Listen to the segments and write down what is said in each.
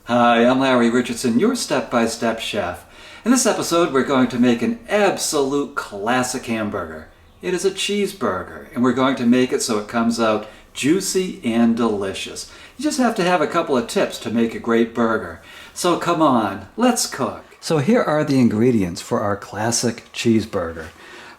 Hi, I'm Larry Richardson, your step-by-step chef. In this episode, we're going to make an absolute classic hamburger. It is a cheeseburger, and we're going to make it so it comes out juicy and delicious. You just have to have a couple of tips to make a great burger. So come on, let's cook. So here are the ingredients for our classic cheeseburger.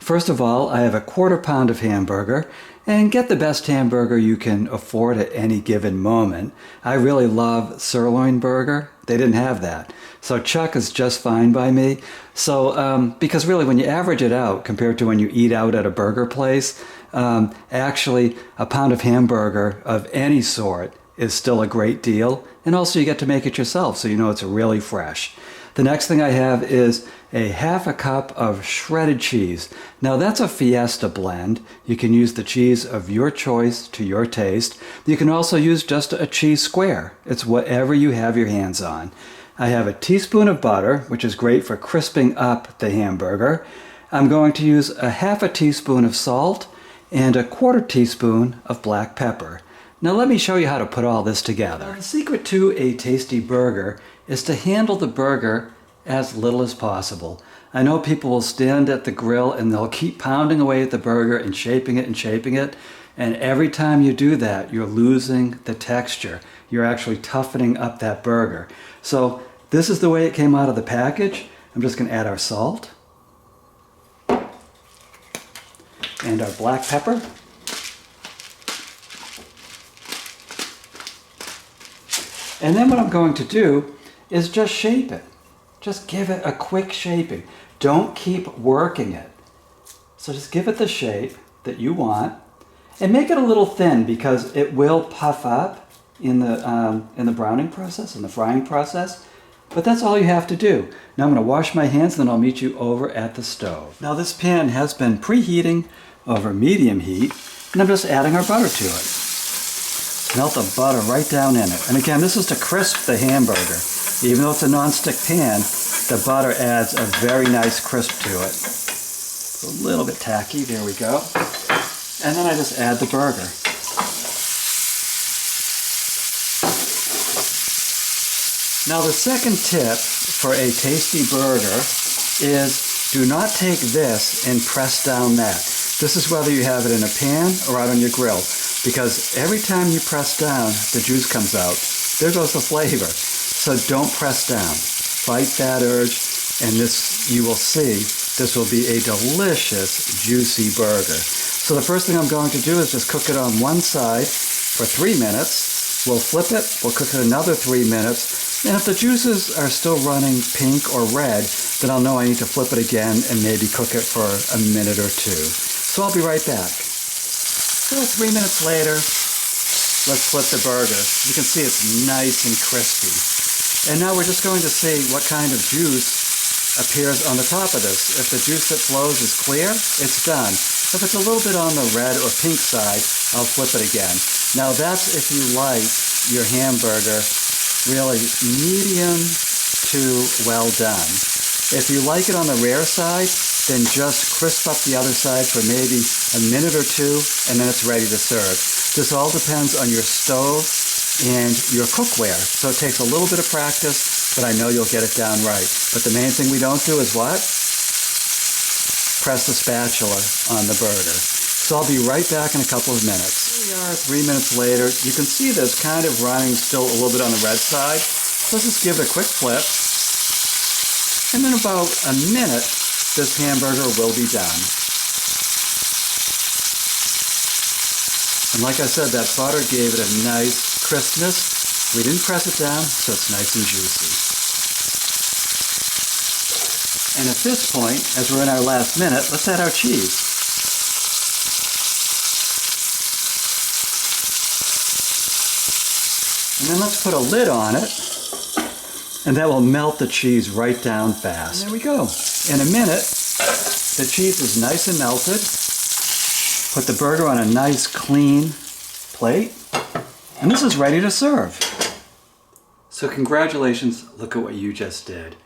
First of all, I have a 1/4 pound of hamburger, and get the best hamburger you can afford at any given moment. I really love sirloin burger. They didn't have that. So chuck is just fine by me. So, because really when you average it out compared to when you eat out at a burger place, actually a pound of hamburger of any sort is still a great deal. And also you get to make it yourself, so you know it's really fresh. The next thing I have is a 1/2 cup of shredded cheese. Now that's a Fiesta blend. You can use the cheese of your choice to your taste. You can also use just a cheese square. It's whatever you have your hands on. I have a teaspoon of butter, which is great for crisping up the hamburger. I'm going to use a 1/2 teaspoon of salt and a 1/4 teaspoon of black pepper. Now let me show you how to put all this together. The secret to a tasty burger is to handle the burger as little as possible. I know people will stand at the grill and they'll keep pounding away at the burger and shaping it, and every time you do that, you're losing the texture. You're actually toughening up that burger. So this is the way it came out of the package. I'm just going to add our salt and our black pepper. And then what I'm going to do is just shape it. Just give it a quick shaping. Don't keep working it. So just give it the shape that you want, and make it a little thin because it will puff up in the browning process, in the frying process. But that's all you have to do. Now I'm going to wash my hands, and then I'll meet you over at the stove. Now this pan has been preheating over medium heat, and I'm just adding our butter to it. Melt the butter right down in it. And again, this is to crisp the hamburger. Even though it's a non-stick pan, the butter adds a very nice crisp to it. It's a little bit tacky, there we go. And then I just add the burger. Now the second tip for a tasty burger is do not take this and press down that. This is whether you have it in a pan or out on your grill, because every time you press down, the juice comes out. There goes the flavor. So don't press down. Fight that urge, and this, you will see, this will be a delicious, juicy burger. So the first thing I'm going to do is just cook it on one side for 3 minutes. We'll flip it, we'll cook it another 3 minutes, and if the juices are still running pink or red, then I'll know I need to flip it again and maybe cook it for a minute or two. So I'll be right back. So 3 minutes later, let's flip the burger. You can see it's nice and crispy. And now we're just going to see what kind of juice appears on the top of this. If the juice that flows is clear, it's done. If it's a little bit on the red or pink side, I'll flip it again. Now that's if you like your hamburger really medium to well done. If you like it on the rare side, then just crisp up the other side for maybe a minute or two, and then it's ready to serve. This all depends on your stove and your cookware. So it takes a little bit of practice, but I know you'll get it down right. But the main thing we don't do is what? Press the spatula on the burger. So I'll be right back in a couple of minutes. Here we are 3 minutes later. You can see this kind of running still a little bit on the red side. So let's just give it a quick flip. And in about a minute, this hamburger will be done. And like I said, that butter gave it a nice crispness. We didn't press it down, so it's nice and juicy. And at this point, as we're in our last minute, let's add our cheese. And then let's put a lid on it, and that will melt the cheese right down fast. And there we go. In a minute, the cheese is nice and melted. Put the burger on a nice clean plate, and this is ready to serve. So congratulations, look at what you just did.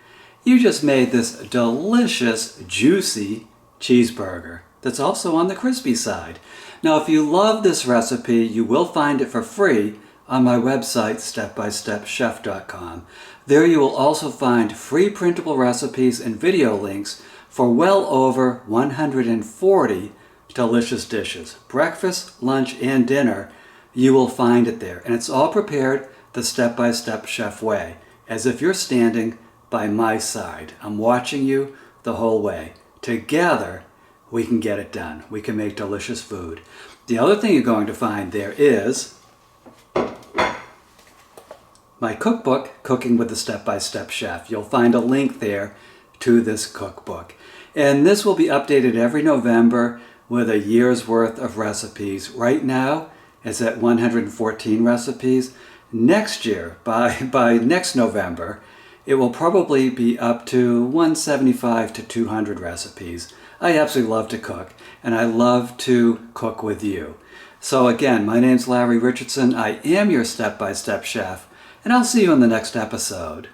You just made this delicious, juicy cheeseburger that's also on the crispy side. Now if you love this recipe, you will find it for free on my website, stepbystepchef.com. There you will also find free printable recipes and video links for well over 140 delicious dishes. Breakfast, lunch, and dinner, you will find it there. And it's all prepared the step-by-step chef way, as if you're standing by my side. I'm watching you the whole way. Together, we can get it done. We can make delicious food. The other thing you're going to find there is my cookbook, Cooking with the Step-by-Step Chef. You'll find a link there to this cookbook. And this will be updated every November with a year's worth of recipes. Right now, it's at 114 recipes. Next year, by next November, it will probably be up to 175 to 200 recipes. I absolutely love to cook, and I love to cook with you. So again, my name's Larry Richardson. I am your step-by-step chef, and I'll see you in the next episode.